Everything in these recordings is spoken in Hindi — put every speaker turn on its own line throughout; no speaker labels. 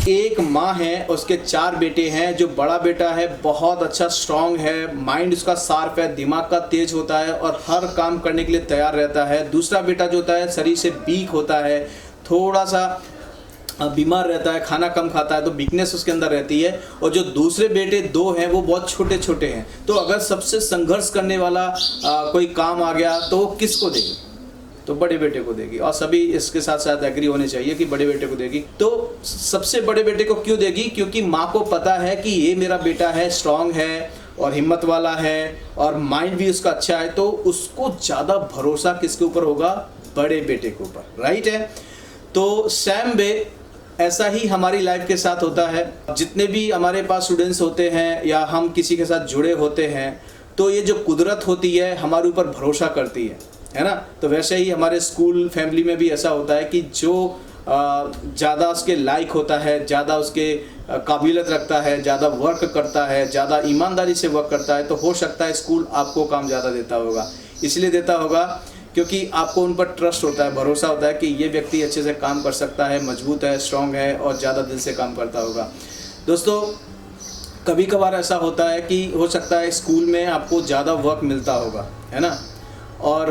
एक माँ है, उसके 4 बेटे हैं। जो बड़ा बेटा है बहुत अच्छा स्ट्रांग है, माइंड उसका शार्प है, दिमाग का तेज होता है और हर काम करने के लिए तैयार रहता है। दूसरा बेटा जो होता है शरीर से वीक होता है, थोड़ा सा बीमार रहता है, खाना कम खाता है, तो वीकनेस उसके अंदर रहती है। और जो दूसरे बेटे 2 हैं वो बहुत छोटे छोटे हैं। तो अगर सबसे संघर्ष करने वाला कोई काम आ गया तो वो किसको देगी? तो बड़े बेटे को देगी। और सभी इसके साथ साथ एग्री होने चाहिए कि बड़े बेटे को देगी। तो सबसे बड़े बेटे को क्यों देगी? क्योंकि माँ को पता है कि ये मेरा बेटा है, स्ट्रांग है और हिम्मत वाला है और माइंड भी उसका अच्छा है, तो उसको ज़्यादा भरोसा किसके ऊपर होगा? बड़े बेटे के ऊपर, राइट है। तो सेम वे ऐसा ही हमारी लाइफ के साथ होता है। जितने भी हमारे पास स्टूडेंट्स होते हैं या हम किसी के साथ जुड़े होते हैं, तो ये जो कुदरत होती है हमारे ऊपर भरोसा करती है ना। तो वैसे ही हमारे स्कूल फैमिली में भी ऐसा होता है कि जो ज़्यादा उसके लायक होता है, ज़्यादा उसके काबिलियत रखता है, ज़्यादा वर्क करता है, ज़्यादा ईमानदारी से वर्क करता है, तो हो सकता है स्कूल आपको काम ज़्यादा देता होगा। इसलिए देता होगा क्योंकि आपको उन पर ट्रस्ट होता है, भरोसा होता है कि ये व्यक्ति अच्छे से काम कर सकता है, मजबूत है, स्ट्रांग है और ज़्यादा दिल से काम करता होगा। दोस्तों, कभी कभार ऐसा होता है कि हो सकता है स्कूल में आपको ज़्यादा वर्क मिलता होगा, है ना। और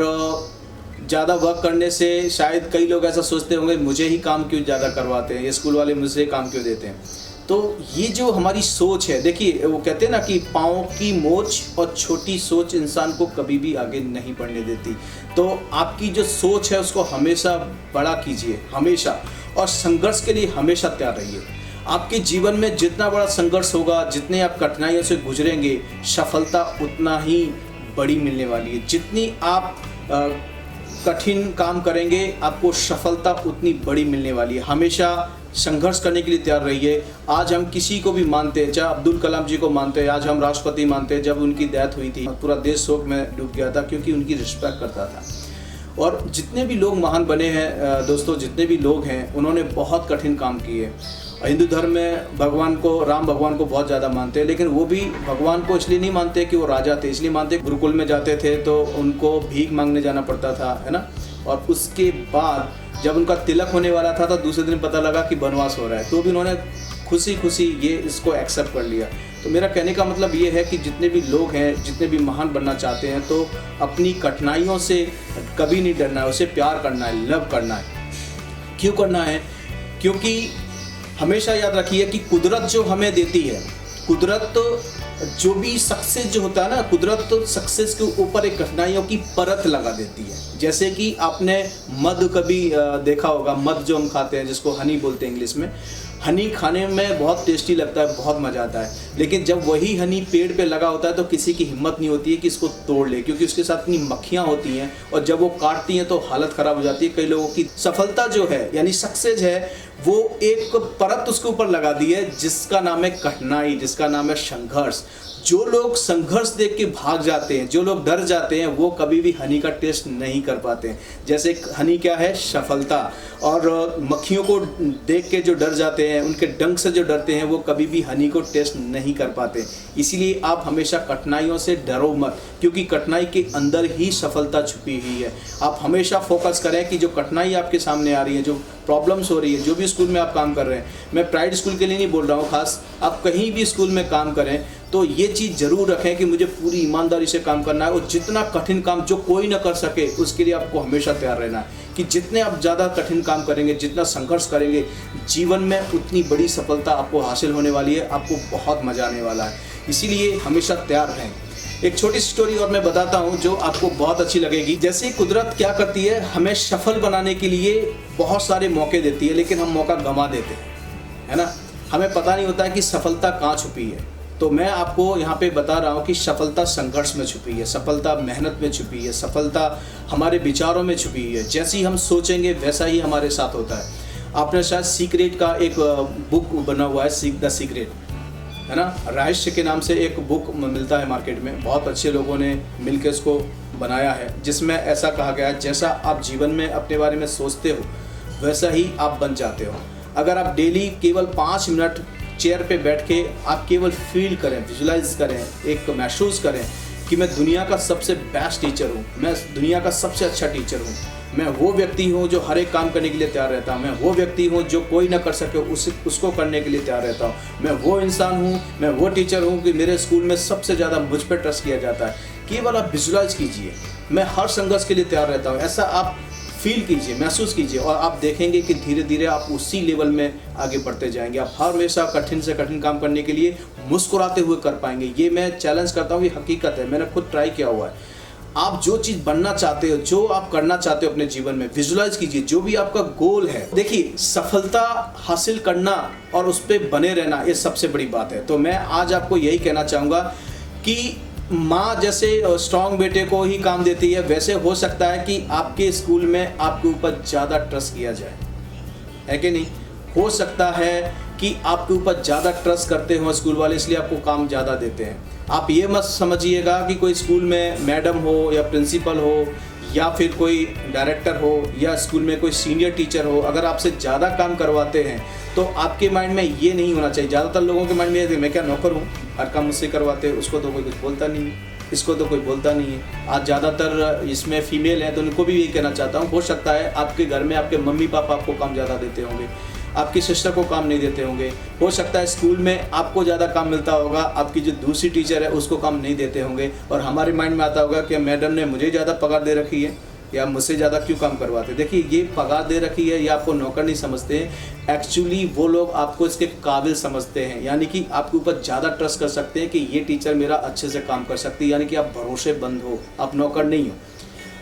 ज़्यादा वर्क करने से शायद कई लोग ऐसा सोचते होंगे मुझे ही काम क्यों ज़्यादा करवाते हैं, ये स्कूल वाले मुझसे काम क्यों देते हैं। तो ये जो हमारी सोच है, देखिए वो कहते हैं ना कि पाँव की मोच और छोटी सोच इंसान को कभी भी आगे नहीं बढ़ने देती। तो आपकी जो सोच है उसको हमेशा बड़ा कीजिए, हमेशा, और संघर्ष के लिए हमेशा तैयार रहिए। आपके जीवन में जितना बड़ा संघर्ष होगा, जितने आप कठिनाइयों से गुजरेंगे, सफलता उतना ही बड़ी मिलने वाली है। जितनी आप कठिन काम करेंगे आपको सफलता उतनी बड़ी मिलने वाली है। हमेशा संघर्ष करने के लिए तैयार रहिए। आज हम किसी को भी मानते हैं, चाहे अब्दुल कलाम जी को मानते हैं, आज हम राष्ट्रपति मानते हैं। जब उनकी डेथ हुई थी पूरा देश शोक में डूब गया था क्योंकि उनकी रिस्पेक्ट करता था। और जितने भी लोग महान बने हैं दोस्तों, जितने भी लोग हैं उन्होंने बहुत कठिन काम किए। हिंदू धर्म में भगवान को, राम भगवान को बहुत ज़्यादा मानते हैं, लेकिन वो भी भगवान को इसलिए नहीं मानते कि वो राजा थे, इसलिए मानते गुरुकुल में जाते थे तो उनको भीख मांगने जाना पड़ता था, है ना। और उसके बाद जब उनका तिलक होने वाला था तो दूसरे दिन पता लगा कि वनवास हो रहा है, तो भी उन्होंने खुशी खुशी ये इसको एक्सेप्ट कर लिया। तो मेरा कहने का मतलब ये है कि जितने भी लोग हैं, जितने भी महान बनना चाहते हैं, तो अपनी कठिनाइयों से कभी नहीं डरना है, उसे प्यार करना है, लव करना है। क्यों करना है? क्योंकि हमेशा याद रखिए कि कुदरत जो हमें देती है, कुदरत जो भी सक्सेस जो होता है ना, कुदरत तो सक्सेस के ऊपर एक कठिनाइयों की परत लगा देती है। जैसे कि आपने मध कभी देखा होगा, मध जो हम खाते हैं जिसको हनी बोलते हैं इंग्लिश में। हनी खाने में बहुत टेस्टी लगता है, बहुत मज़ा आता है, लेकिन जब वही हनी पेड़ पे लगा होता है तो किसी की हिम्मत नहीं होती है कि इसको तोड़ ले, क्योंकि उसके साथ इतनी मक्खियाँ होती हैं और जब वो काटती हैं तो हालत ख़राब हो जाती है। कई लोगों की सफलता जो है यानी सक्सेस है वो एक परत उसके ऊपर लगा दी है जिसका नाम है कठिनाई, जिसका नाम है संघर्ष। जो लोग संघर्ष देख के भाग जाते हैं, जो लोग डर जाते हैं, वो कभी भी हनी का टेस्ट नहीं कर पाते हैं। जैसे हनी क्या है? सफलता। और मक्खियों को देख के जो डर जाते हैं, उनके डंक से जो डरते हैं, वो कभी भी हनी को टेस्ट नहीं कर पाते। इसीलिए आप हमेशा कठिनाइयों से डरो मत, क्योंकि कठिनाई के अंदर ही सफलता छुपी हुई है। आप हमेशा फोकस करें कि जो कठिनाई आपके सामने आ रही है, जो प्रॉब्लम्स हो रही है, जो भी स्कूल में आप काम कर रहे हैं, मैं प्राइवेट स्कूल के लिए नहीं बोल रहा हूँ खास, आप कहीं भी स्कूल में काम करें तो ये चीज़ ज़रूर रखें कि मुझे पूरी ईमानदारी से काम करना है। और जितना कठिन काम जो कोई ना कर सके उसके लिए आपको हमेशा तैयार रहना है कि जितने आप ज़्यादा कठिन काम करेंगे, जितना संघर्ष करेंगे, जीवन में उतनी बड़ी सफलता आपको हासिल होने वाली है, आपको बहुत मज़ा आने वाला है। इसीलिए हमेशा तैयार रहें। एक छोटी स्टोरी और मैं बताता हूँ जो आपको बहुत अच्छी लगेगी। जैसे कुदरत क्या करती है, हमें सफल बनाने के लिए बहुत सारे मौके देती है, लेकिन हम मौका गंवा देते हैं, है ना। हमें पता नहीं होता है कि सफलता कहाँ छुपी है। तो मैं आपको यहाँ पे बता रहा हूँ कि सफलता संघर्ष में छुपी है, सफलता मेहनत में छुपी है, सफलता हमारे विचारों में छुपी है। जैसे ही हम सोचेंगे वैसा ही हमारे साथ होता है। आपने शायद सीक्रेट का एक बुक बना हुआ है, द सीक्रेट, है ना, रहस्य के नाम से एक बुक मिलता है मार्केट में। बहुत अच्छे लोगों ने मिलकर इसको बनाया है, जिसमें ऐसा कहा गया है जैसा आप जीवन में अपने बारे में सोचते हो वैसा ही आप बन जाते हो। अगर आप डेली केवल 5 मिनट चेयर पे बैठ के आप केवल फील करें, विजुलाइज करें, एक महसूस करें कि मैं दुनिया का सबसे बेस्ट टीचर हूँ, मैं दुनिया का सबसे अच्छा टीचर हूँ, मैं वो व्यक्ति हूँ जो हर एक काम करने के लिए तैयार रहता हूँ। मैं वो व्यक्ति हूँ जो कोई ना कर सके उसको करने के लिए तैयार रहता हूँ। मैं वो इंसान हूँ, मैं वो टीचर हूँ कि मेरे स्कूल में सबसे ज़्यादा मुझ पर ट्रस्ट किया जाता है। केवल आप विजुलाइज कीजिए, मैं हर संघर्ष के लिए तैयार रहता हूँ, ऐसा आप फील कीजिए, महसूस कीजिए, और आप देखेंगे कि धीरे धीरे आप उसी लेवल में आगे बढ़ते जाएंगे। आप हमेशा कठिन से कठिन काम करने के लिए मुस्कुराते हुए कर पाएंगे। ये मैं चैलेंज करता हूँ, ये हकीकत है, मैंने खुद ट्राई किया हुआ है। आप जो चीज़ बनना चाहते हो, जो आप करना चाहते हो अपने जीवन में, विजुलाइज कीजिए जो भी आपका गोल है। देखिए, सफलता हासिल करना और उस पर बने रहना, ये सबसे बड़ी बात है। तो मैं आज आपको यही कहना चाहूँगा कि माँ जैसे स्ट्रॉन्ग बेटे को ही काम देती है, वैसे हो सकता है कि आपके स्कूल में आपके ऊपर ज़्यादा ट्रस्ट किया जाए, है कि नहीं? हो सकता है कि आपके ऊपर ज़्यादा ट्रस्ट करते हो स्कूल वाले, इसलिए आपको काम ज़्यादा देते हैं। आप ये मत समझिएगा कि कोई स्कूल में मैडम हो या प्रिंसिपल हो या फिर कोई डायरेक्टर हो या स्कूल में कोई सीनियर टीचर हो, अगर आपसे ज़्यादा काम करवाते हैं तो आपके माइंड में ये नहीं होना चाहिए। ज़्यादातर लोगों के माइंड में ये, मैं क्या नौकर हूँ, हर काम मुझसे करवाते हैं, उसको तो कोई कुछ बोलता नहीं है, इसको तो कोई बोलता नहीं है। आज ज़्यादातर इसमें फीमेल हैं तो उनको भी यही कहना चाहता हूँ, हो सकता है आपके घर में आपके मम्मी पापा आपको काम ज़्यादा देते होंगे, आपकी सिस्टर को काम नहीं देते होंगे। हो सकता है स्कूल में आपको ज़्यादा काम मिलता होगा, आपकी जो दूसरी टीचर है उसको काम नहीं देते होंगे, और हमारे माइंड में आता होगा कि मैडम ने मुझे ज़्यादा पगार दे रखी है या मुझसे ज़्यादा क्यों काम करवाते। देखिए, ये पगार दे रखी है या आपको नौकर नहीं समझते हैं, एक्चुअली वो लोग आपको इसके काबिल समझते हैं, यानी कि आपके ऊपर ज़्यादा ट्रस्ट कर सकते हैं कि ये टीचर मेरा अच्छे से काम कर सकती है, यानी कि आप भरोसेमंद हो, आप नौकर नहीं हो।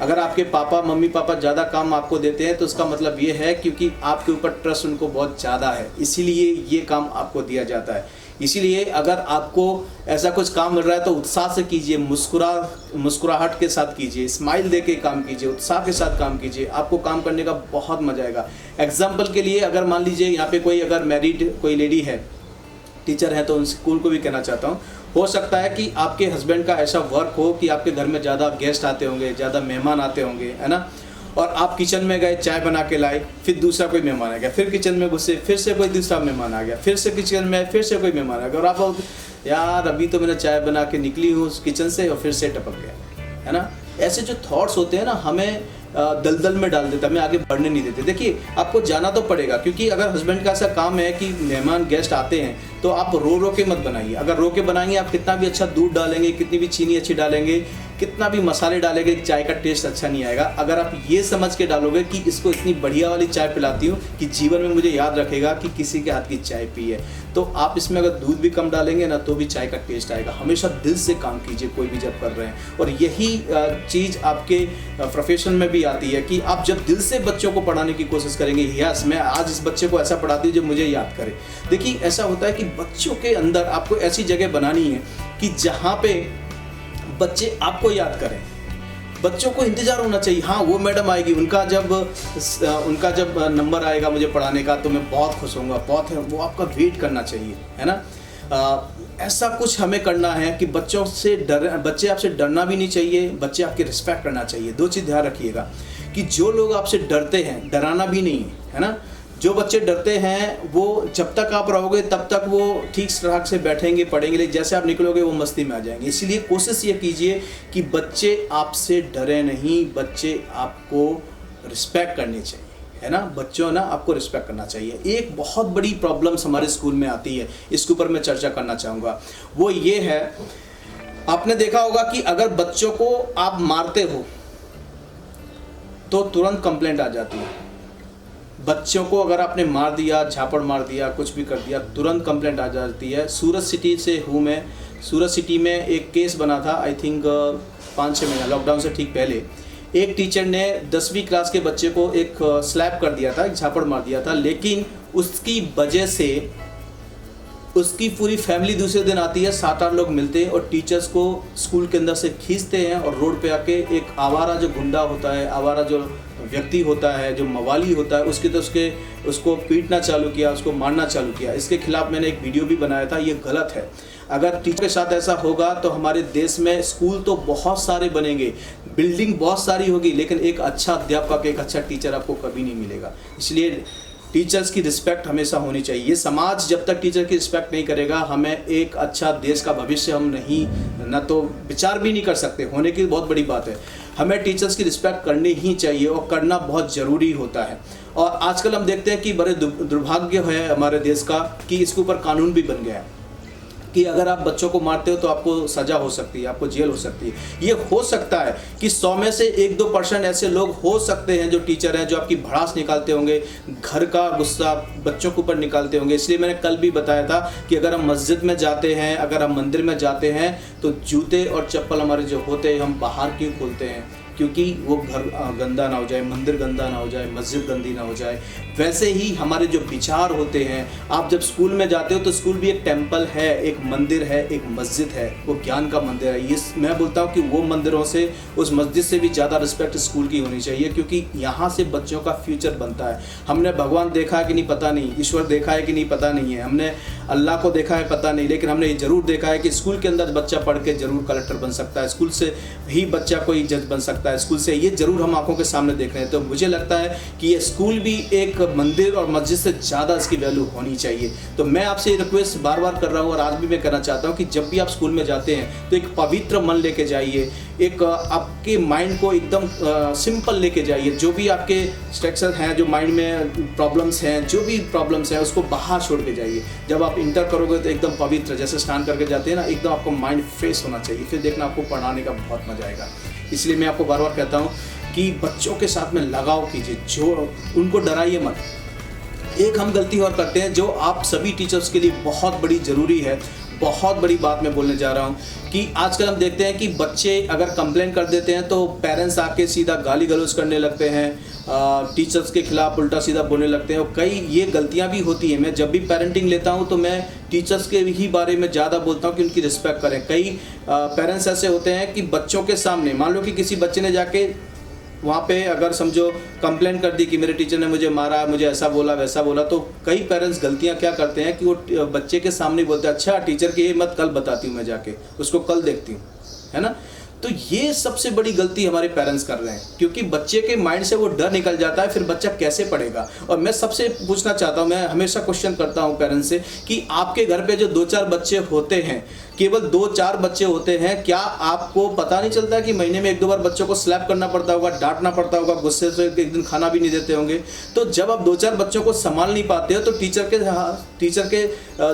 अगर आपके पापा मम्मी पापा ज़्यादा काम आपको देते हैं तो उसका मतलब ये है क्योंकि आपके ऊपर ट्रस्ट उनको बहुत ज़्यादा है, इसीलिए ये काम आपको दिया जाता है। इसीलिए अगर आपको ऐसा कुछ काम मिल रहा है तो उत्साह से कीजिए, मुस्कुराहट के साथ कीजिए, स्माइल दे के काम कीजिए, उत्साह के साथ काम कीजिए, आपको काम करने का बहुत मजा आएगा। एग्जाम्पल के लिए, अगर मान लीजिए यहाँ पे कोई अगर मैरिड कोई लेडी है, टीचर है, तो उन स्कूल को भी कहना चाहता हूँ, हो सकता है कि आपके हस्बैंड का ऐसा वर्क हो कि आपके घर में ज़्यादा गेस्ट आते होंगे, ज़्यादा मेहमान आते होंगे, है ना, और आप किचन में गए, चाय बना के लाए, फिर दूसरा कोई मेहमान आ गया, फिर किचन में घुसे, फिर से कोई दूसरा मेहमान आ गया, फिर से किचन में फिर से कोई मेहमान आ गया, और आप यार अभी तो मैंने चाय बना के निकली हूँ उस किचन से और फिर से टपक गया, है ना। ऐसे जो थॉट्स होते हैं ना, हमें दलदल में डाल देता, हमें आगे बढ़ने नहीं देते। देखिए, आपको जाना तो पड़ेगा, क्योंकि अगर हस्बैंड का ऐसा काम है कि मेहमान गेस्ट आते हैं तो आप रो के मत बनाइए। अगर रो के बनाएंगे, आप कितना भी अच्छा दूध डालेंगे, कितनी भी चीनी अच्छी डालेंगे, कितना भी मसाले डालेंगे, चाय का टेस्ट अच्छा नहीं आएगा। अगर आप ये समझ के डालोगे कि इसको इतनी बढ़िया वाली चाय पिलाती हूँ कि जीवन में मुझे याद रखेगा कि किसी के हाथ की चाय पी है, तो आप इसमें अगर दूध भी कम डालेंगे ना तो भी चाय का टेस्ट आएगा। हमेशा दिल से काम कीजिए कोई भी जब कर रहे हैं, और यही चीज़ आपके प्रोफेशन में भी आती है कि आप जब दिल से बच्चों को पढ़ाने की कोशिश करेंगे, यस मैं आज इस बच्चे को ऐसा पढ़ाती हूँ जो मुझे याद करे। देखिए, ऐसा होता है कि बच्चों के अंदर आपको ऐसी जगह बनानी है कि जहाँ पे बच्चे आपको याद करें। बच्चों को इंतजार होना चाहिए, हाँ वो मैडम आएगी, उनका जब नंबर आएगा मुझे पढ़ाने का तो मैं बहुत खुश होऊंगा, बहुत है, वो आपका वेट करना चाहिए, है ना। ऐसा कुछ हमें करना है कि बच्चे आपसे डरना भी नहीं चाहिए, बच्चे आपकी रिस्पेक्ट करना चाहिए। दो चीज़ ध्यान रखिएगा कि जो लोग आपसे डरते हैं, डराना भी नहीं है ना। जो बच्चे डरते हैं वो जब तक आप रहोगे तब तक वो ठीक तरह से बैठेंगे, पढ़ेंगे, लेकिन जैसे आप निकलोगे वो मस्ती में आ जाएंगे। इसलिए कोशिश ये कीजिए कि बच्चे आपसे डरे नहीं, बच्चे आपको रिस्पेक्ट करनी चाहिए, है ना। बच्चों ना आपको रिस्पेक्ट करना चाहिए। एक बहुत बड़ी प्रॉब्लम्स हमारे स्कूल में आती है, इसके ऊपर मैं चर्चा करना चाहूँगा। वो ये है, आपने देखा होगा कि अगर बच्चों को आप मारते हो तो तुरंत कंप्लेंट आ जाती है। बच्चों को अगर आपने मार दिया, झापड़ मार दिया, कुछ भी कर दिया, तुरंत कंप्लेंट आ जाती है। सूरत सिटी से हूँ मैं। सूरत सिटी में एक केस बना था, आई थिंक 5-6 महीना लॉकडाउन से ठीक पहले। एक टीचर ने 10वीं क्लास के बच्चे को एक स्लैप कर दिया था, एक झापड़ मार दिया था, लेकिन उसकी वजह से उसकी पूरी फैमिली दूसरे दिन आती है, 7-8 लोग मिलते हैं और टीचर्स को स्कूल के अंदर से खींचते हैं और रोड पे आके एक आवारा जो गुंडा होता है, आवारा जो व्यक्ति होता है, जो मवाली होता है, उसको पीटना चालू किया, उसको मारना चालू किया। इसके खिलाफ मैंने एक वीडियो भी बनाया था। ये गलत है। अगर टीचर के साथ ऐसा होगा तो हमारे देश में स्कूल तो बहुत सारे बनेंगे, बिल्डिंग बहुत सारी होगी, लेकिन एक अच्छा अध्यापक, एक अच्छा टीचर आपको कभी नहीं मिलेगा। इसलिए टीचर्स की रिस्पेक्ट हमेशा होनी चाहिए। ये समाज जब तक टीचर की रिस्पेक्ट नहीं करेगा, हमें एक अच्छा देश का भविष्य हम नहीं, न तो विचार भी नहीं कर सकते। होने की बहुत बड़ी बात है। हमें टीचर्स की रिस्पेक्ट करनी ही चाहिए और करना बहुत ज़रूरी होता है। और आजकल हम देखते हैं कि बड़े दुर्भाग्य है हमारे देश का कि इसके ऊपर कानून भी बन गया है कि अगर आप बच्चों को मारते हो तो आपको सज़ा हो सकती है, आपको जेल हो सकती है। ये हो सकता है कि 100 में से 1-2% ऐसे लोग हो सकते हैं जो टीचर हैं, जो आपकी भड़ास निकालते होंगे, घर का गुस्सा बच्चों के ऊपर निकालते होंगे। इसलिए मैंने कल भी बताया था कि अगर हम मस्जिद में जाते हैं, अगर हम मंदिर में जाते हैं, तो जूते और चप्पल हमारे जो होते हैं हम बाहर क्यों खोलते हैं? क्योंकि वो घर गंदा ना हो जाए, मंदिर गंदा ना हो जाए, मस्जिद गंदी ना हो जाए। वैसे ही हमारे जो विचार होते हैं, आप जब स्कूल में जाते हो तो स्कूल भी एक टेम्पल है, एक मंदिर है, एक मस्जिद है, वो ज्ञान का मंदिर है। ये मैं बोलता हूँ कि वो मंदिरों से, उस मस्जिद से भी ज़्यादा रिस्पेक्ट स्कूल की होनी चाहिए, क्योंकि यहाँ से बच्चों का फ्यूचर बनता है। हमने भगवान देखा है कि नहीं पता नहीं, ईश्वर देखा है कि नहीं पता नहीं है, हमने अल्लाह को देखा है पता नहीं, लेकिन हमने ये ज़रूर देखा है कि स्कूल के अंदर बच्चा पढ़ के ज़रूर कलेक्टर बन सकता है, स्कूल से ही बच्चा कोई जज बन सकता है, स्कूल से, ये ज़रूर हम आंखों के सामने देख रहे हैं। तो मुझे लगता है कि ये स्कूल भी एक मंदिर और मस्जिद से ज़्यादा इसकी वैल्यू होनी चाहिए। तो मैं आपसे रिक्वेस्ट बार बार कर रहा हूँ और आज भी मैं करना चाहता हूँ कि जब भी आप स्कूल में जाते हैं तो एक पवित्र मन लेके जाइए, एक आपके माइंड को एकदम सिंपल लेके जाइए। जो भी आपके स्ट्रक्चर हैं, जो माइंड में प्रॉब्लम्स हैं, जो भी प्रॉब्लम्स हैं, उसको बाहर छोड़ के जाइए। जब आप इंटर करोगे तो एकदम पवित्र, जैसे स्नान करके जाते हैं ना, एकदम आपको माइंड फ्रेश होना चाहिए। फिर देखना आपको पढ़ाने का बहुत मजा आएगा। इसलिए मैं आपको बार बार कहता हूँ कि बच्चों के साथ में लगाव कीजिए, जो उनको डराइए मत। एक हम गलती और करते हैं जो आप सभी टीचर्स के लिए बहुत बड़ी ज़रूरी है, बहुत बड़ी बात मैं बोलने जा रहा हूँ कि आजकल हम देखते हैं कि बच्चे अगर कंप्लेन कर देते हैं तो पेरेंट्स आके सीधा गाली गलौज करने लगते हैं, टीचर्स के खिलाफ उल्टा सीधा बोलने लगते हैं। और कई ये गलतियाँ भी होती हैं। मैं जब भी पेरेंटिंग लेता हूँ तो मैं टीचर्स के ही बारे में ज़्यादा बोलता हूँ कि उनकी रिस्पेक्ट करें। कई पेरेंट्स ऐसे होते हैं कि बच्चों के सामने, मान लो कि किसी बच्चे ने जाके वहाँ पे अगर समझो कंप्लेन कर दी कि मेरे टीचर ने मुझे मारा, मुझे ऐसा बोला वैसा बोला, तो कई पेरेंट्स गलतियाँ क्या करते हैं कि वो बच्चे के सामने बोलते हैं, अच्छा टीचर की ये मत, कल बताती हूँ मैं जाके, उसको कल देखती हूँ, है ना। तो ये सबसे बड़ी गलती हमारे पेरेंट्स कर रहे हैं, क्योंकि बच्चे के माइंड से वो डर निकल जाता है, फिर बच्चा कैसे पढ़ेगा। और मैं सबसे पूछना चाहता हूँ, मैं हमेशा क्वेश्चन करता हूँ पेरेंट्स से कि आपके घर पे जो 2-4 बच्चे होते हैं, केवल 2-4 बच्चे होते हैं, क्या आपको पता नहीं चलता कि महीने में 1-2 बार बच्चों को स्लैप करना पड़ता होगा, डांटना पड़ता होगा, गुस्से से एक दिन खाना भी नहीं देते होंगे। तो जब आप 2-4 बच्चों को संभाल नहीं पाते हो तो टीचर के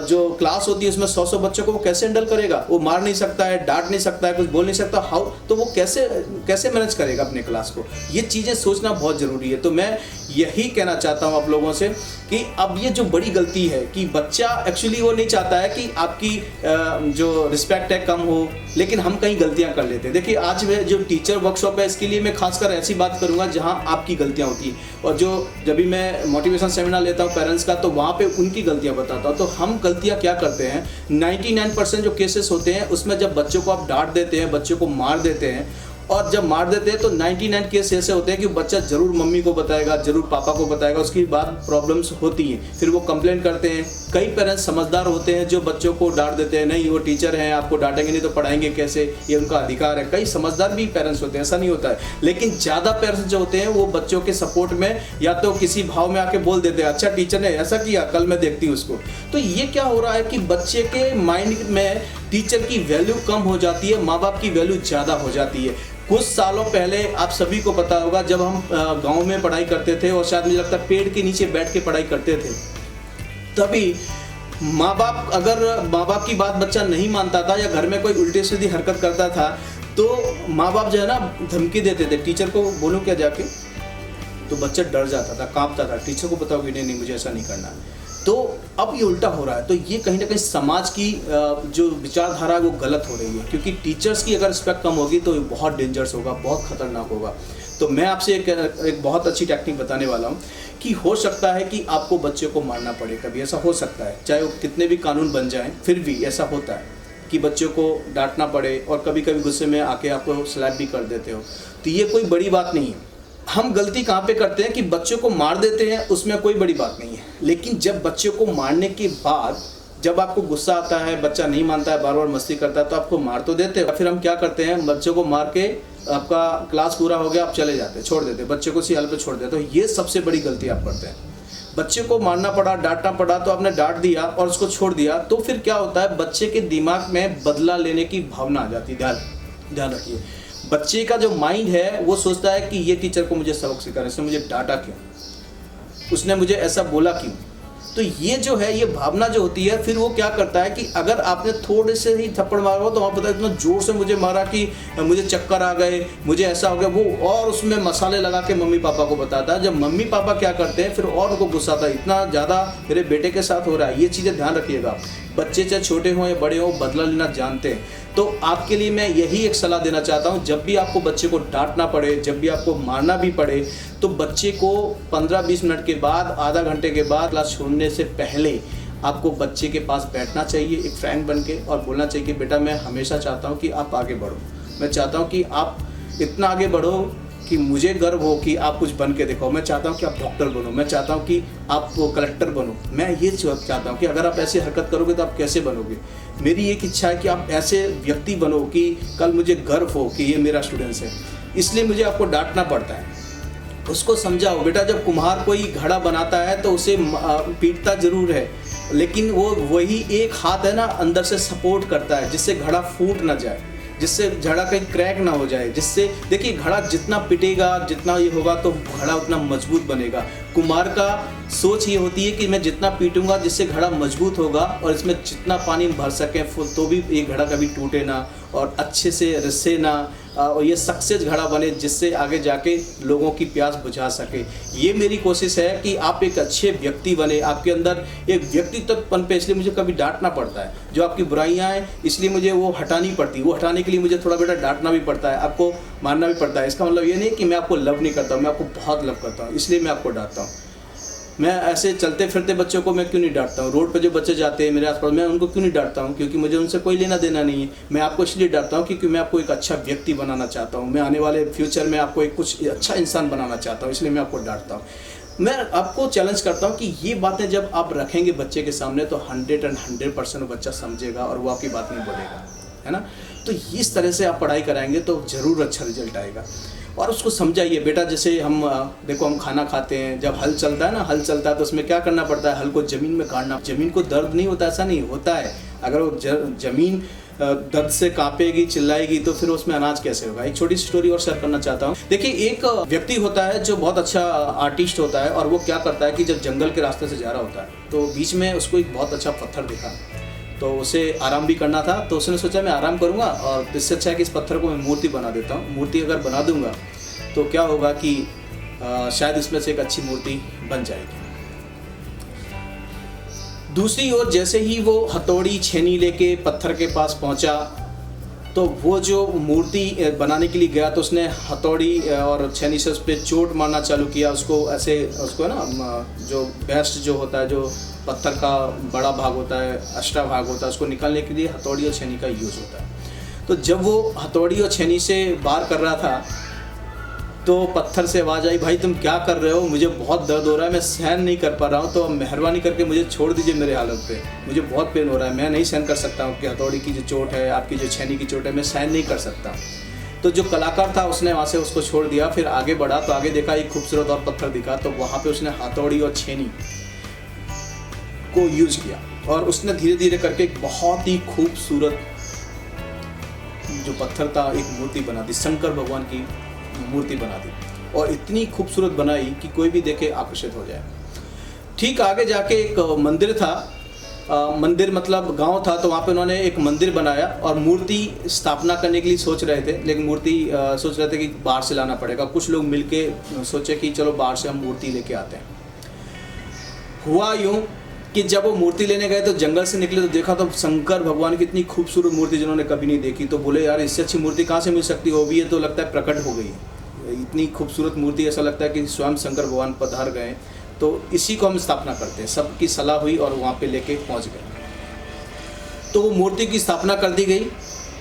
जो क्लास होती है उसमें 100 बच्चों को वो कैसे हैंडल करेगा? वो मार नहीं सकता है, डांट नहीं सकता है, कुछ बोल नहीं सकता, हाउ, तो वो कैसे मैनेज करेगा अपने क्लास को? ये चीज़ें सोचना बहुत ज़रूरी है। तो मैं यही कहना चाहता हूँ आप लोगों से कि अब ये जो बड़ी गलती है कि बच्चा एक्चुअली वो नहीं चाहता है कि आपकी जो रिस्पेक्ट है कम हो, लेकिन हम कई गलतियां कर लेते हैं। देखिए आज जो टीचर वर्कशॉप है, इसके लिए मैं खासकर ऐसी बात करूंगा जहां आपकी गलतियां होती हैं, और जब भी मैं मोटिवेशन सेमिनार लेता हूं पेरेंट्स का, तो वहां पे उनकी गलतियां बताता हूं। तो हम गलतियां क्या करते हैं, 99% जो केसेस होते हैं उसमें जब बच्चों को आप डांट देते हैं, बच्चों को मार देते हैं, और जब मार देते हैं तो 99 केस ऐसे होते हैं कि बच्चा जरूर मम्मी को बताएगा, जरूर पापा को बताएगा, उसके बाद प्रॉब्लम्स होती हैं, फिर वो कंप्लेन करते हैं। कई पेरेंट्स समझदार होते हैं जो बच्चों को डांट देते हैं, नहीं वो टीचर हैं, आपको डांटेंगे नहीं तो पढ़ाएंगे कैसे, ये उनका अधिकार है। कई समझदार भी पेरेंट्स होते हैं, ऐसा नहीं होता है। लेकिन ज़्यादा पेरेंट्स जो होते हैं वो बच्चों के सपोर्ट में या तो किसी भाव में आके बोल देते हैं, अच्छा टीचर ने ऐसा किया, कल मैं देखती हूँ उसको। तो ये क्या हो रहा है कि बच्चे के माइंड में टीचर की वैल्यू कम हो जाती है, माँ बाप की वैल्यू ज़्यादा हो जाती है। कुछ सालों पहले आप सभी को पता होगा, जब हम गांव में पढ़ाई करते थे और शायद मुझे लगता है पेड़ के नीचे बैठ के पढ़ाई करते थे, तभी अगर माँ बाप की बात बच्चा नहीं मानता था या घर में कोई उल्टी सीधी हरकत करता था तो माँ बाप जो है ना धमकी देते थे, टीचर को बोलो क्या जाके, तो बच्चा डर जाता था, कांपता था, टीचर को बताओ कि नहीं मुझे ऐसा नहीं करना है। तो अब ये उल्टा हो रहा है। तो ये कहीं ना कहीं समाज की जो विचारधारा है वो गलत हो रही है, क्योंकि टीचर्स की अगर रिस्पेक्ट कम होगी तो बहुत डेंजरस होगा, बहुत खतरनाक होगा। तो मैं आपसे एक बहुत अच्छी टेक्निक बताने वाला हूँ कि हो सकता है कि आपको बच्चे को मारना पड़े, कभी ऐसा हो सकता है, चाहे वो कितने भी कानून बन जाएं, फिर भी ऐसा होता है कि बच्चों को डांटना पड़े, और कभी कभी गुस्से में आके आपको स्लैप भी कर देते हो। तो ये कोई बड़ी बात नहीं है। हम गलती कहाँ पे करते हैं कि बच्चों को मार देते हैं, उसमें कोई बड़ी बात नहीं है। लेकिन जब बच्चों को मारने के बाद जब आपको गुस्सा आता है, बच्चा नहीं मानता है, बार बार मस्ती करता है, तो आपको मार तो देते हैं, फिर हम क्या करते हैं, बच्चों को मार के आपका क्लास पूरा हो गया, आप चले जाते, छोड़ देते, बच्चे को उसी हाल पे छोड़ देते। तो ये सबसे बड़ी गलती आप करते हैं। बच्चे को मारना पड़ा, डांटना पड़ा, तो आपने डांट दिया और उसको छोड़ दिया, तो फिर क्या होता है, बच्चे के दिमाग में बदला लेने की भावना आ जाती है। ध्यान रखिए, बच्चे का जो माइंड है वो सोचता है कि ये टीचर को मुझे सबक सिखाना, इसने मुझे डांटा क्यों, उसने मुझे ऐसा बोला क्यों। तो ये जो है, ये भावना जो होती है, फिर वो क्या करता है कि अगर आपने थोड़े से ही थप्पड़ मारा हो तो वहाँ पता है इतना जोर से मुझे मारा कि मुझे चक्कर आ गए, मुझे ऐसा हो गया वो, और उसमें मसाले लगा के मम्मी पापा को बताता है। जब मम्मी पापा क्या करते हैं, फिर और उनको गुस्सा आता है, इतना ज़्यादा मेरे बेटे के साथ हो रहा है। ये चीज़ें ध्यान रखिएगा, बच्चे चाहे छोटे हों या बड़े हों, बदला लेना जानते हैं। तो आपके लिए मैं यही एक सलाह देना चाहता हूँ, जब भी आपको बच्चे को डांटना पड़े, जब भी आपको मारना भी पड़े, तो बच्चे को 15-20 मिनट के बाद, आधा घंटे के बाद, क्लास छोड़ने से पहले आपको बच्चे के पास बैठना चाहिए एक फ्रेंड बन के, और बोलना चाहिए कि बेटा मैं हमेशा चाहता हूँ कि आप आगे बढ़ो, मैं चाहता हूँ कि आप इतना आगे बढ़ो कि मुझे गर्व हो कि आप कुछ बन के दिखाओ, मैं चाहता हूँ कि आप डॉक्टर बनो, मैं चाहता हूँ कि आप कलेक्टर बनो, मैं ये चाहता हूँ कि अगर आप ऐसी हरकत करोगे तो आप कैसे बनोगे। मेरी एक इच्छा है कि आप ऐसे व्यक्ति बनो कि कल मुझे गर्व हो कि ये मेरा स्टूडेंट्स है। इसलिए मुझे आपको डांटना पड़ता है। उसको समझाओ, बेटा जब कुम्हार कोई घड़ा बनाता है तो उसे पीटता जरूर है, लेकिन वो वही एक हाथ है ना अंदर से सपोर्ट करता है, जिससे घड़ा फूट ना जाए, जिससे घड़ा कहीं क्रैक ना हो जाए, जिससे देखिए घड़ा जितना पिटेगा, जितना ये होगा तो घड़ा उतना मजबूत बनेगा। कुम्हार का सोच ये होती है कि मैं जितना पीटूंगा जिससे घड़ा मजबूत होगा और इसमें जितना पानी भर सके तो भी ये घड़ा कभी टूटे ना और अच्छे से रिसे ना, और ये सक्सेस घड़ा बने जिससे आगे जाके लोगों की प्यास बुझा सके। ये मेरी कोशिश है कि आप एक अच्छे व्यक्ति बने, आपके अंदर एक व्यक्तित्वपन पे, इसलिए मुझे कभी डांटना पड़ता है। जो आपकी बुराइयां हैं इसलिए मुझे वो हटानी पड़ती है, वो हटाने के लिए मुझे थोड़ा बेटा डांटना भी पड़ता है, आपको मारना भी पड़ता है। इसका मतलब ये नहीं कि मैं आपको लव नहीं करता हूँ, मैं आपको बहुत लव करता हूँ, इसलिए मैं आपको डांटता हूँ। मैं ऐसे चलते फिरते बच्चों को मैं क्यों नहीं डांटता हूँ, रोड पे जो बच्चे जाते हैं मेरे आसपास, मैं उनको क्यों नहीं डांटता हूँ, क्योंकि मुझे उनसे कोई लेना देना नहीं है। मैं आपको इसलिए डांटता हूँ क्योंकि मैं आपको एक अच्छा व्यक्ति बनाना चाहता हूँ, मैं आने वाले फ्यूचर में आपको एक कुछ अच्छा इंसान बनाना चाहता हूँ, इसलिए मैं आपको डांटता हूँ। मैं आपको चैलेंज करता हूँ कि ये बातें जब आप रखेंगे बच्चे के सामने तो 100% बच्चा समझेगा और वो आपकी बात नहीं बोलेगा, है ना। तो इस तरह से आप पढ़ाई कराएंगे तो ज़रूर अच्छा रिजल्ट आएगा। और उसको समझाइए, बेटा जैसे हम देखो हम खाना खाते हैं, जब हल चलता है ना, हल चलता है तो उसमें क्या करना पड़ता है, हल को ज़मीन में गाड़ना। ज़मीन को दर्द नहीं होता, ऐसा नहीं होता है। अगर वो ज़मीन दर्द से कांपेगी, चिल्लाएगी तो फिर उसमें अनाज कैसे होगा। एक छोटी सी स्टोरी और शेयर करना चाहता हूँ। देखिए एक व्यक्ति होता है जो बहुत अच्छा आर्टिस्ट होता है, और वो क्या करता है कि जब जंगल के रास्ते से जा रहा होता है तो बीच में उसको एक बहुत अच्छा पत्थर दिखा, तो उसे आराम भी करना था, तो उसने सोचा मैं आराम करूँगा और इससे अच्छा है कि इस पत्थर को मैं मूर्ति बना देता हूँ। मूर्ति अगर बना दूंगा तो क्या होगा कि शायद इसमें से एक अच्छी मूर्ति बन जाएगी। दूसरी ओर जैसे ही वो हथौड़ी छेनी लेके पत्थर के पास पहुंचा तो वो जो मूर्ति बनाने के लिए गया तो उसने हथौड़ी और छेनी से उस पर चोट मारना चालू किया। उसको ऐसे, उसको ना जो बेस्ट जो होता है, जो पत्थर का बड़ा भाग होता है, अष्टाभाग होता है, उसको निकालने के लिए हथौड़ी और छेनी का यूज़ होता है। तो जब वो हथौड़ी और छेनी से वार कर रहा था तो पत्थर से आवाज़ आई, भाई तुम क्या कर रहे हो, मुझे बहुत दर्द हो रहा है, मैं सहन नहीं कर पा रहा हूँ, तो मेहरबानी करके मुझे छोड़ दीजिए मेरे हालत पे, मुझे बहुत पेन हो रहा है, मैं नहीं सहन कर सकता हूँ कि हथौड़ी की जो चोट है, आपकी जो छेनी की चोट है, मैं सहन नहीं कर सकता। तो जो कलाकार था उसने वहाँ से उसको छोड़ दिया। फिर आगे बढ़ा तो आगे देखा एक खूबसूरत और पत्थर दिखा, तो वहाँ पर उसने हथौड़ी और छेनी को यूज़ किया और उसने धीरे धीरे करके एक बहुत ही खूबसूरत जो पत्थर था एक मूर्ति बना दी, शंकर भगवान की मूर्ति बना दी, और इतनी खूबसूरत बनाई कि कोई भी देखे आकर्षित हो जाए। ठीक आगे जाके एक मंदिर था, मंदिर मतलब गांव था, तो वहाँ पे उन्होंने एक मंदिर बनाया और मूर्ति स्थापना करने के लिए सोच रहे थे, लेकिन मूर्ति सोच रहे थे कि बाहर से लाना पड़ेगा। कुछ लोग मिलके सोचे कि चलो बाहर से हम मूर्ति लेके आते हैं। हुआ यूँ कि जब वो मूर्ति लेने गए तो जंगल से निकले तो देखा तो शंकर भगवान की इतनी खूबसूरत मूर्ति जिन्होंने कभी नहीं देखी। तो बोले यार इससे अच्छी मूर्ति कहाँ से मिल सकती है, वो भी ये तो लगता है प्रकट हो गई है, इतनी खूबसूरत मूर्ति, ऐसा लगता है कि स्वयं शंकर भगवान पधार गए, तो इसी को हम स्थापना करते हैं। सबकी सलाह हुई और वहाँ पे लेके पहुँच गए। तो वो मूर्ति की स्थापना कर दी गई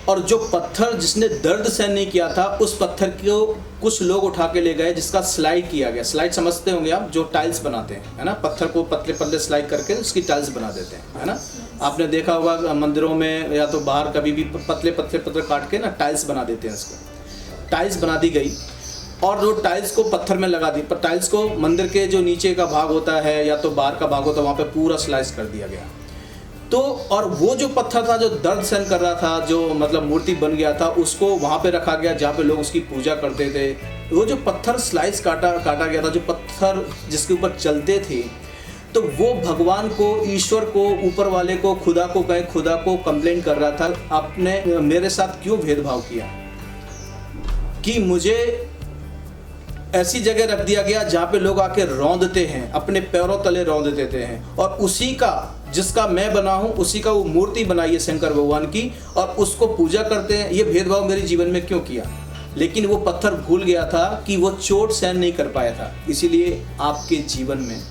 और जो पत्थर जिसने दर्द सहन नहीं किया था उस पत्थर को कुछ लोग उठा के ले गए, जिसका स्लाइड किया गया। स्लाइड समझते होंगे आप, जो टाइल्स बनाते हैं, है ना, पत्थर को पतले पतले स्लाइड करके उसकी टाइल्स बना देते हैं, है ना। आपने देखा होगा मंदिरों में या तो बाहर कभी भी पतले पतले पत्थर काट के ना टाइल्स बना देते हैं। इसको टाइल्स बना दी गई और जो टाइल्स को पत्थर में लगा दी, पर टाइल्स को मंदिर के जो नीचे का भाग होता है या तो बाहर का भाग होता है वहाँ पे पूरा स्लाइस कर दिया गया। तो और वो जो पत्थर था जो दर्द सहन कर रहा था, जो मतलब मूर्ति बन गया था, उसको वहाँ पे रखा गया जहाँ पे लोग उसकी पूजा करते थे। वो जो पत्थर स्लाइस काटा गया था, जो पत्थर जिसके ऊपर चलते थे, तो वो भगवान को, ईश्वर को, ऊपर वाले को, खुदा को कहे, खुदा को कंप्लेंट कर रहा था, आपने मेरे साथ क्यों भेदभाव किया कि मुझे ऐसी जगह रख दिया गया जहाँ पे लोग आके रौंदते हैं, अपने पैरों तले रौंद देते हैं, और उसी का जिसका मैं बना हूँ उसी का वो मूर्ति बनाई है शंकर भगवान की, और उसको पूजा करते हैं। ये भेदभाव मेरे जीवन में क्यों किया? लेकिन वो पत्थर भूल गया था कि वो चोट सहन नहीं कर पाया था। इसीलिए आपके जीवन में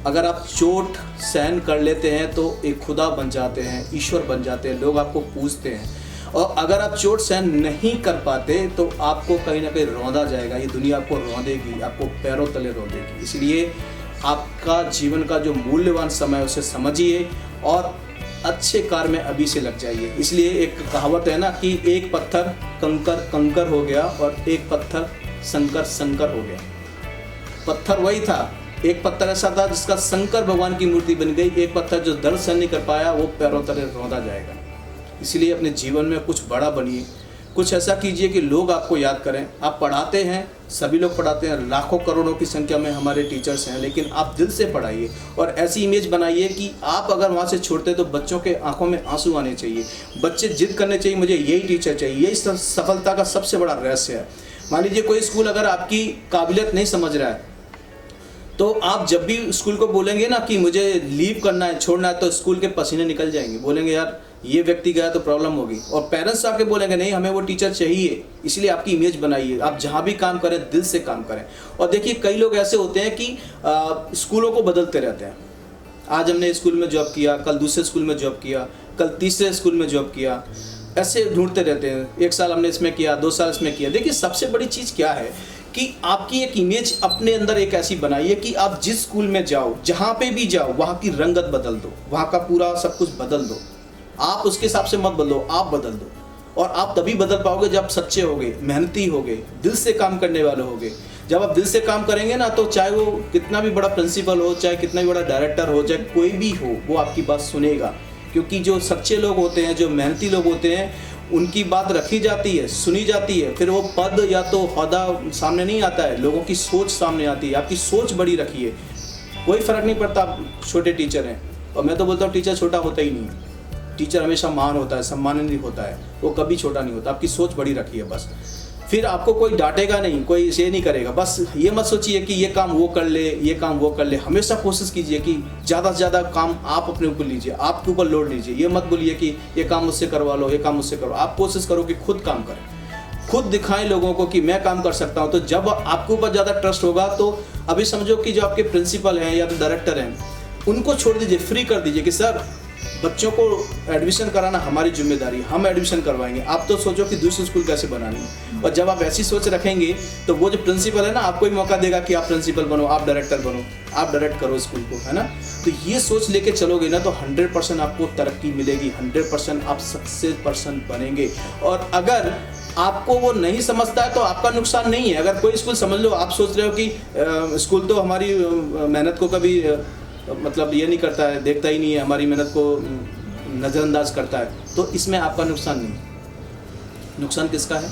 अगर आप चोट सहन कर लेते हैं तो एक खुदा बन जाते हैं, ईश्वर बन जाते हैं, लोग आपको पूजते हैं। और अगर आप चोट सहन नहीं कर पाते तो आपको कहीं ना कहीं रौंदा जाएगा, ये दुनिया आपको रौंदेगी, आपको पैरों तले रौंदेगी। इसलिए आपका जीवन का जो मूल्यवान समय उसे समझिए और अच्छे कार्य में अभी से लग जाइए। इसलिए एक कहावत है ना कि एक पत्थर कंकर कंकर हो गया और एक पत्थर शंकर शंकर हो गया। पत्थर वही था, एक पत्थर ऐसा था जिसका शंकर भगवान की मूर्ति बन गई, एक पत्थर जो दर्द सहन नहीं कर पाया वो पैरों तले रौंदा जाएगा। इसलिए अपने जीवन में कुछ बड़ा बनिए, कुछ ऐसा कीजिए कि लोग आपको याद करें। आप पढ़ाते हैं, सभी लोग पढ़ाते हैं, लाखों करोड़ों की संख्या में हमारे टीचर्स हैं, लेकिन आप दिल से पढ़ाइए और ऐसी इमेज बनाइए कि आप अगर वहाँ से छोड़ते तो बच्चों के आंखों में आंसू आने चाहिए, बच्चे जिद करने चाहिए मुझे यही टीचर चाहिए। यही सफलता का सबसे बड़ा रहस्य है। मान लीजिए कोई स्कूल अगर आपकी काबिलियत नहीं समझ रहा है तो आप जब भी स्कूल को बोलेंगे ना कि मुझे लीव करना है, छोड़ना है, तो स्कूल के पसीने निकल जाएंगे, बोलेंगे यार ये व्यक्ति गया तो प्रॉब्लम होगी। और पेरेंट्स आके बोलेंगे नहीं हमें वो टीचर चाहिए। इसलिए आपकी इमेज बनाइए, आप जहाँ भी काम करें दिल से काम करें। और देखिए कई लोग ऐसे होते हैं कि स्कूलों को बदलते रहते हैं। आज हमने स्कूल में जॉब किया, कल दूसरे स्कूल में जॉब किया, कल तीसरे स्कूल में जॉब किया, ऐसे ढूंढते रहते हैं। 1 साल हमने इसमें किया, 2 साल इसमें किया। देखिए सबसे बड़ी चीज़ क्या है कि आपकी एक इमेज अपने अंदर एक ऐसी बनाइए कि आप जिस स्कूल में जाओ, जहाँ पे भी जाओ, वहाँ की रंगत बदल दो, वहाँ का पूरा सब कुछ बदल दो। आप उसके हिसाब से मत बदलो, आप बदल दो। और आप तभी बदल पाओगे जब सच्चे होगे, मेहनती होगे, दिल से काम करने वाले होगे। जब आप दिल से काम करेंगे ना तो चाहे वो कितना भी बड़ा प्रिंसिपल हो, चाहे कितना भी बड़ा डायरेक्टर हो, चाहे कोई भी हो, वो आपकी बात सुनेगा। क्योंकि जो सच्चे लोग होते हैं, जो मेहनती लोग होते हैं, उनकी बात रखी जाती है, सुनी जाती है। फिर वो पद या तो ओहदा सामने नहीं आता है, लोगों की सोच सामने आती है। आपकी सोच बड़ी रखिए, कोई फ़र्क नहीं पड़ता आप छोटे टीचर हैं। और मैं तो बोलता हूँ टीचर छोटा होता ही नहीं है। टीचर हमेशा महान होता है, सम्माननीय होता है, वो कभी छोटा नहीं होता। आपकी सोच बड़ी रखिए बस। फिर आपको कोई डांटेगा नहीं, कोई इसे नहीं करेगा। बस ये मत सोचिए कि ये काम वो कर ले, ये काम वो कर ले। हमेशा कोशिश कीजिए कि ज़्यादा से ज़्यादा काम आप अपने ऊपर लीजिए, आपके ऊपर लोड लीजिए। ये मत बोलिए कि ये काम मुझसे करवा लो, ये काम मुझसे करो। आप कोशिश करो कि खुद काम करें, खुद दिखाएं लोगों को कि मैं काम कर सकता हूँ। तो जब आपके ऊपर ज़्यादा ट्रस्ट होगा तो अभी समझो कि जो आपके प्रिंसिपल हैं या तो डायरेक्टर हैं, उनको छोड़ दीजिए, फ्री कर दीजिए कि सर बच्चों को एडमिशन कराना हमारी जिम्मेदारी, हम एडमिशन करवाएंगे। आप तो सोचो कि दूसरी स्कूल कैसे बनानी है। और जब आप ऐसी सोच रखेंगे तो वो जो प्रिंसिपल है ना, आपको ही मौका देगा कि आप प्रिंसिपल बनो, आप डायरेक्टर बनो, आप डायरेक्ट करो स्कूल को, है ना। तो ये सोच लेके चलोगे ना तो 100% आपको तरक्की मिलेगी, 100% आप सक्सेस पर्सन बनेंगे। और अगर आपको वो नहीं समझता है तो आपका नुकसान नहीं है। अगर कोई स्कूल समझ लो, आप सोच रहे हो कि स्कूल तो हमारी मेहनत को कभी मतलब ये नहीं करता है, देखता ही नहीं है, हमारी मेहनत को नज़रअंदाज करता है, तो इसमें आपका नुकसान नहीं। नुकसान किसका है?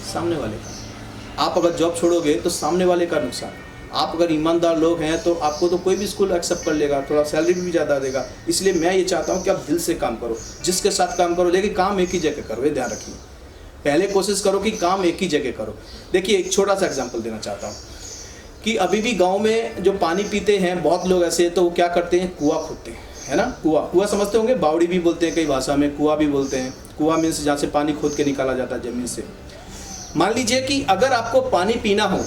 सामने वाले का। आप अगर जॉब छोड़ोगे तो सामने वाले का नुकसान। आप अगर ईमानदार लोग हैं तो आपको तो कोई भी स्कूल एक्सेप्ट कर लेगा, थोड़ा सैलरी भी ज़्यादा देगा। इसलिए मैं ये चाहता हूँ कि आप दिल से काम करो, जिसके साथ काम करो, लेकिन काम एक ही जगह करो, ये ध्यान रखिए। पहले कोशिश करो कि काम एक ही जगह करो। देखिए एक छोटा सा एग्जाम्पल देना चाहता हूँ कि अभी भी गांव में जो पानी पीते हैं बहुत लोग ऐसे, तो वो क्या करते हैं, कुआं खोदते हैं, है ना। कुआं समझते होंगे, बावड़ी भी बोलते हैं कई भाषा में, कुआं भी बोलते हैं। कुआं मीन्स जहाँ से पानी खोद के निकाला जाता है ज़मीन से। मान लीजिए कि अगर आपको पानी पीना हो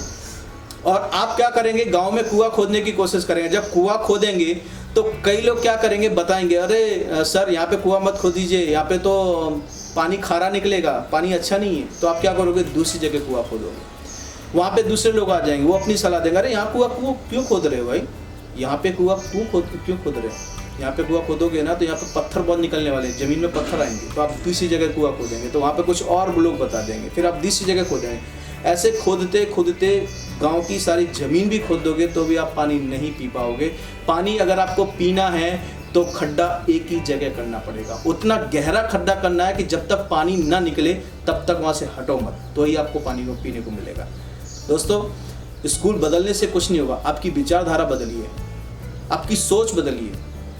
और आप क्या करेंगे, गांव में कुआं खोदने की कोशिश करेंगे। जब कुआं खोदेंगे तो कई लोग क्या करेंगे, बताएंगे अरे सर यहाँ पे कुआं मत खोदीजिए, यहाँ पे तो पानी खारा निकलेगा, पानी अच्छा नहीं है। तो आप क्या करोगे, दूसरी जगह कुआं खोदोगे। वहाँ पे दूसरे लोग आ जाएंगे, वो अपनी सलाह देंगे, अरे यहाँ कुआं क्यों खोद रहे हो भाई, यहाँ पे कुआं क्यों खोद रहे हो। यहाँ पे कुआं खोदोगे ना तो यहाँ पे पत्थर बहुत निकलने वाले हैं, ज़मीन में पत्थर आएंगे, तो आप दूसरी जगह कुआं खोदेंगे, तो वहाँ पे कुछ और लोग बता देंगे, फिर आप दूसरी जगह खोदेंगे। ऐसे खोदते खोदते गांव की सारी ज़मीन भी खोद दोगे तो भी आप पानी नहीं पी पाओगे। पानी अगर आपको पीना है तो खड्डा एक ही जगह करना पड़ेगा। उतना गहरा खड्डा करना है कि जब तक पानी ना निकले तब तक वहाँ से हटो मत, तो ही आपको पानी को पीने को मिलेगा। दोस्तों, स्कूल बदलने से कुछ नहीं होगा, आपकी विचारधारा बदलिए, आपकी सोच बदलिए,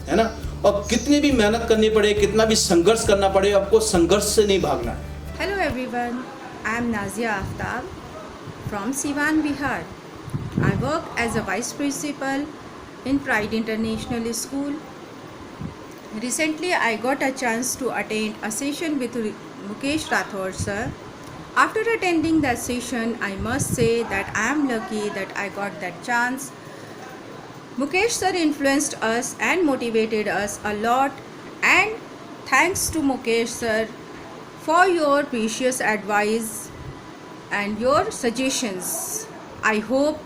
है ना। और कितनी भी मेहनत करनी पड़े, कितना भी संघर्ष करना पड़े, आपको संघर्ष से नहीं भागना है।
Hello everyone, I am Nazia Aftab from Siwan, Bihar. I work as a vice principal in Pride International School. Recently, I got a chance to attend a session with Mukesh Rathod sir. After attending that session, I must say that I am lucky that I got that chance. Mukesh sir influenced us and motivated us a lot, and thanks to Mukesh sir for your precious advice and your suggestions. I hope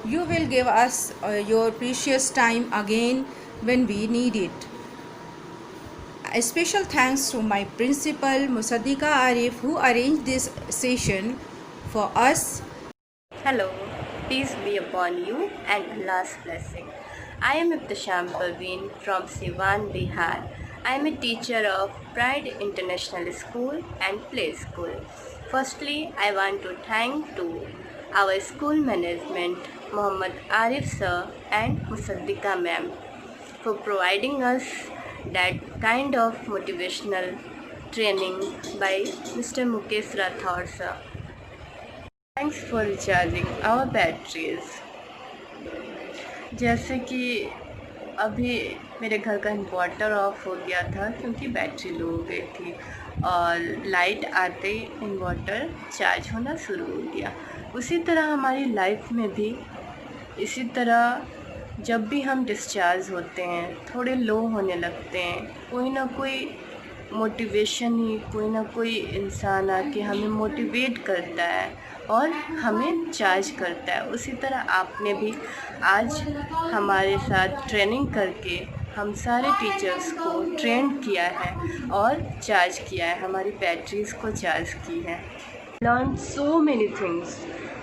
you will give us your precious time again when we need it. A special thanks to my principal Musaddika Arif who arranged this session for us.
Hello, peace be upon you and Allah's blessing. I am Ibtisham Parveen from Siwan, Bihar. I am a teacher of Pride International School and Play School. Firstly, I want to thank to our school management, Muhammad Arif sir and Musaddika ma'am, for providing us that kind of motivational training by Mr. Mukesh Rathod sir. Thanks for recharging our batteries. जैसे कि अभी मेरे घर का इन्वर्टर ऑफ हो गया था क्योंकि बैटरी लो हो गई थी, और लाइट आते ही इन्वर्टर चार्ज होना शुरू हो गया। उसी तरह हमारी लाइफ में भी इसी तरह जब भी हम डिस्चार्ज होते हैं, थोड़े लो होने लगते हैं, कोई ना कोई मोटिवेशन ही, कोई ना कोई इंसान आके हमें मोटिवेट करता है और हमें चार्ज करता है। उसी तरह आपने भी आज हमारे साथ ट्रेनिंग करके हम सारे टीचर्स को ट्रेन किया है और चार्ज किया है, हमारी बैटरीज को चार्ज की है। Learn so many things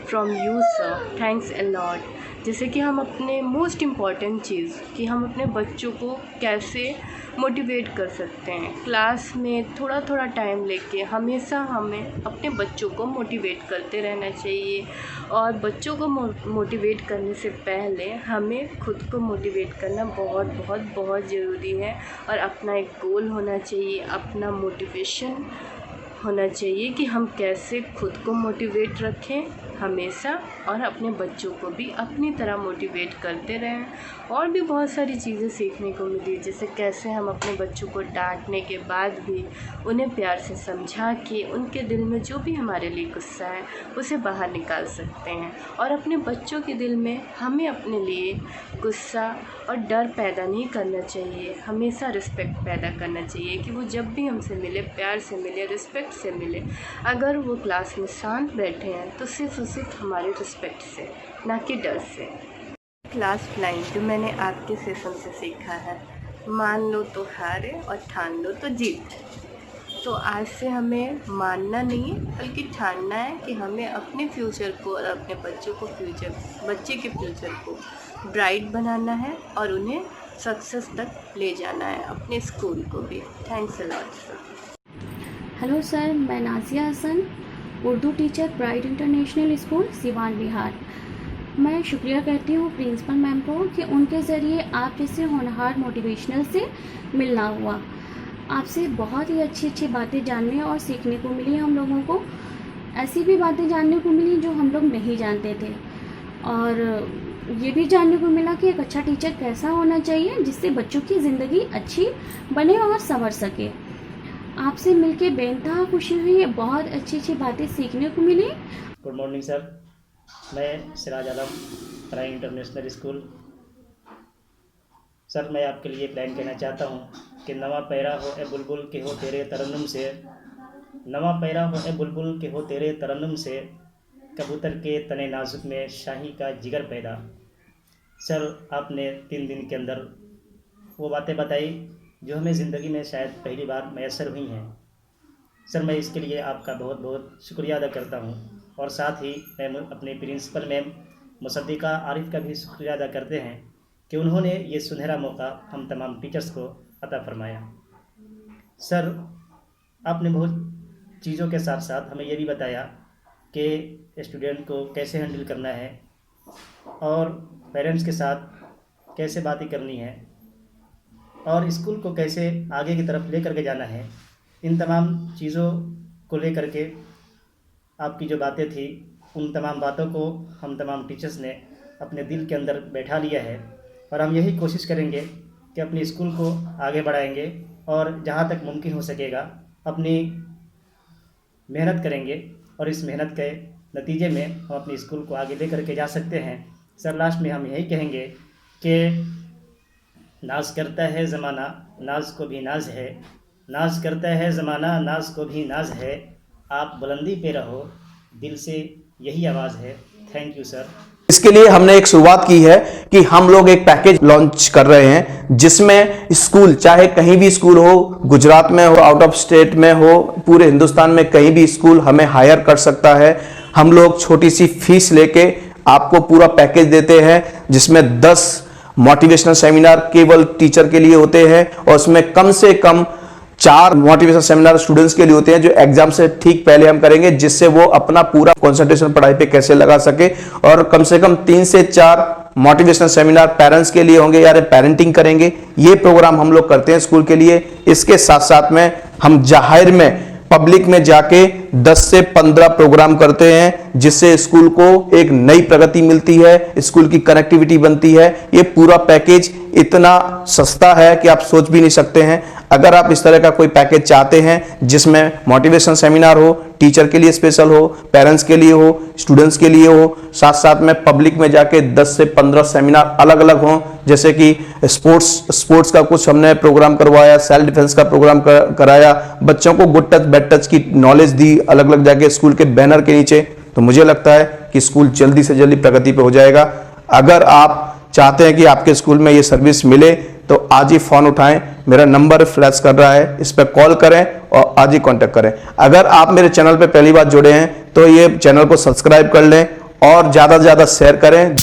from you sir, thanks a lot. जैसे कि हम अपने मोस्ट इम्पॉर्टेंट चीज़ कि हम अपने बच्चों को कैसे मोटिवेट कर सकते हैं। क्लास में थोड़ा थोड़ा टाइम लेके हमेशा हमें अपने बच्चों को मोटिवेट करते रहना चाहिए, और बच्चों को मोटिवेट करने से पहले हमें खुद को मोटिवेट करना बहुत बहुत बहुत ज़रूरी है। और अपना एक गोल होना चाहिए, अपना मोटिवेशन होना चाहिए कि हम कैसे खुद को मोटिवेट रखें हमेशा, और अपने बच्चों को भी अपनी तरह मोटिवेट करते रहें। और भी बहुत सारी चीज़ें सीखने को मिली, जैसे कैसे हम अपने बच्चों को डांटने के बाद भी उन्हें प्यार से समझा के उनके दिल में जो भी हमारे लिए गुस्सा है उसे बाहर निकाल सकते हैं। और अपने बच्चों के दिल में हमें अपने लिए गुस्सा और डर पैदा नहीं करना चाहिए, हमेशा रिस्पेक्ट पैदा करना चाहिए कि वो जब भी हमसे मिले प्यार से मिले, रिस्पेक्ट से मिले। अगर वो क्लास में शांत बैठे हैं तो सिर्फ और सिर्फ हमारे रिस्पेक्ट से, ना कि डर से। लास्ट लाइन जो मैंने आपके सेशन से सीखा है, मान लो तो हारे और ठान लो तो जीत। तो आज से हमें मानना नहीं है बल्कि ठानना है कि हमें अपने फ्यूचर को और अपने बच्चों को बच्चे के फ्यूचर को ब्राइट बनाना है और उन्हें सक्सेस तक ले जाना है, अपने स्कूल को भी। Thanks a lot sir.
Hello sir, मैं Nazia Hasan, Urdu teacher Pride International School Siwan Bihar. मैं शुक्रिया करती हूँ प्रिंसिपल मैम को कि उनके ज़रिए आप जैसे होनहार मोटिवेशनल से मिलना हुआ। आपसे बहुत ही अच्छी अच्छी बातें जानने और सीखने को मिली हम लोगों को। ऐसी भी बातें जानने को मिली जो हम लोग नहीं जानते थे, और ये भी जानने को मिला कि एक अच्छा टीचर कैसा होना चाहिए जिससे बच्चों की ज़िंदगी अच्छी बने और संवर सके। आपसे मिलके बेइंतहा खुशी हुई, बहुत अच्छी अच्छी बातें सीखने को मिली।
गुड मॉर्निंग सर, मैं सिराज आलम, प्राइड इंटरनेशनल स्कूल। सर, मैं आपके लिए एक लाइन कहना चाहता हूँ कि नवा पैरा हो ए बुलबुल के हो तेरे तरन्नुम से, नवा पैरा हो ए बुलबुल के हो तेरे तरन्नुम से, कबूतर के तने नाजुक में शाही का जिगर पैदा। सर, आपने 3 दिन के अंदर वो बातें बताई जो हमें ज़िंदगी में शायद पहली बार मैसर हुई हैं। सर, मैं इसके लिए आपका बहुत बहुत शुक्रिया अदा करता हूँ, और साथ ही मैं अपने प्रिंसिपल मैम मुसद्दिका आरिफ का भी शुक्रिया अदा करते हैं कि उन्होंने ये सुनहरा मौका हम तमाम टीचर्स को अता फरमाया। सर, आपने बहुत चीज़ों के साथ साथ हमें ये भी बताया कि स्टूडेंट को कैसे हैंडल करना है और पेरेंट्स के साथ कैसे बातें करनी है और स्कूल को कैसे आगे की तरफ लेकर के जाना है। इन तमाम चीज़ों को लेकर के आपकी जो बातें थी, उन तमाम बातों को हम तमाम टीचर्स ने अपने दिल के अंदर बैठा लिया है और हम यही कोशिश करेंगे कि अपने स्कूल को आगे बढ़ाएंगे और जहाँ तक मुमकिन हो सकेगा अपनी मेहनत करेंगे और इस मेहनत के नतीजे में हम अपने स्कूल को आगे ले करके जा सकते हैं। सर, लास्ट में हम यही कहेंगे कि नाज करता है ज़माना, नाज को भी नाज है, नाज करता है ज़माना, नाज को भी नाज है, आप बुलंदी पे रहो, दिल से यही आवाज़ है। Thank you sir.
इसके लिए हमने एक शुरुआत की है कि हम लोग एक पैकेज लॉन्च कर रहे हैं जिसमें स्कूल, चाहे कहीं भी स्कूल हो, गुजरात में हो, आउट ऑफ स्टेट में हो, पूरे हिंदुस्तान में कहीं भी स्कूल हमें हायर कर सकता है। हम लोग छोटी सी फीस लेके आपको पूरा पैकेज देते हैं जिसमें 10 मोटिवेशनल सेमिनार केवल टीचर के लिए होते हैं और उसमें कम से कम 4 मोटिवेशनल सेमिनार स्टूडेंट्स के लिए होते हैं जो एग्जाम से ठीक पहले हम करेंगे, जिससे वो अपना पूरा कंसंट्रेशन पढ़ाई पे कैसे लगा सके। और कम से कम 3 से 4 मोटिवेशनल सेमिनार पेरेंट्स के लिए होंगे, यार पेरेंटिंग करेंगे। ये प्रोग्राम हम लोग करते हैं स्कूल के लिए। इसके साथ साथ में हम जाहिर में पब्लिक में जाके 10 से 15 प्रोग्राम करते हैं जिससे स्कूल को एक नई प्रगति मिलती है, स्कूल की कनेक्टिविटी बनती है। ये पूरा पैकेज इतना सस्ता है कि आप सोच भी नहीं सकते हैं। अगर आप इस तरह का कोई पैकेज चाहते हैं जिसमें मोटिवेशन सेमिनार हो, टीचर के लिए स्पेशल हो, पेरेंट्स के लिए हो, स्टूडेंट्स के लिए हो, साथ साथ में पब्लिक में जाके 10 से 15 सेमिनार अलग अलग हों, जैसे कि स्पोर्ट्स का कुछ हमने प्रोग्राम करवाया, सेल्फ डिफेंस का प्रोग्राम कराया, बच्चों को गुड टच बैड टच की नॉलेज दी अलग अलग जाके स्कूल के बैनर के नीचे। तो मुझे लगता है कि स्कूल जल्दी से जल्दी प्रगति पे हो जाएगा। अगर आप चाहते हैं कि आपके स्कूल में ये सर्विस मिले तो आज ही फोन उठाएं, मेरा नंबर फ्लैश कर रहा है, इस पर कॉल करें और आज ही कांटेक्ट करें। अगर आप मेरे चैनल पे पहली बार जुड़े हैं तो ये चैनल को सब्सक्राइब कर लें और ज़्यादा से ज़्यादा शेयर करें।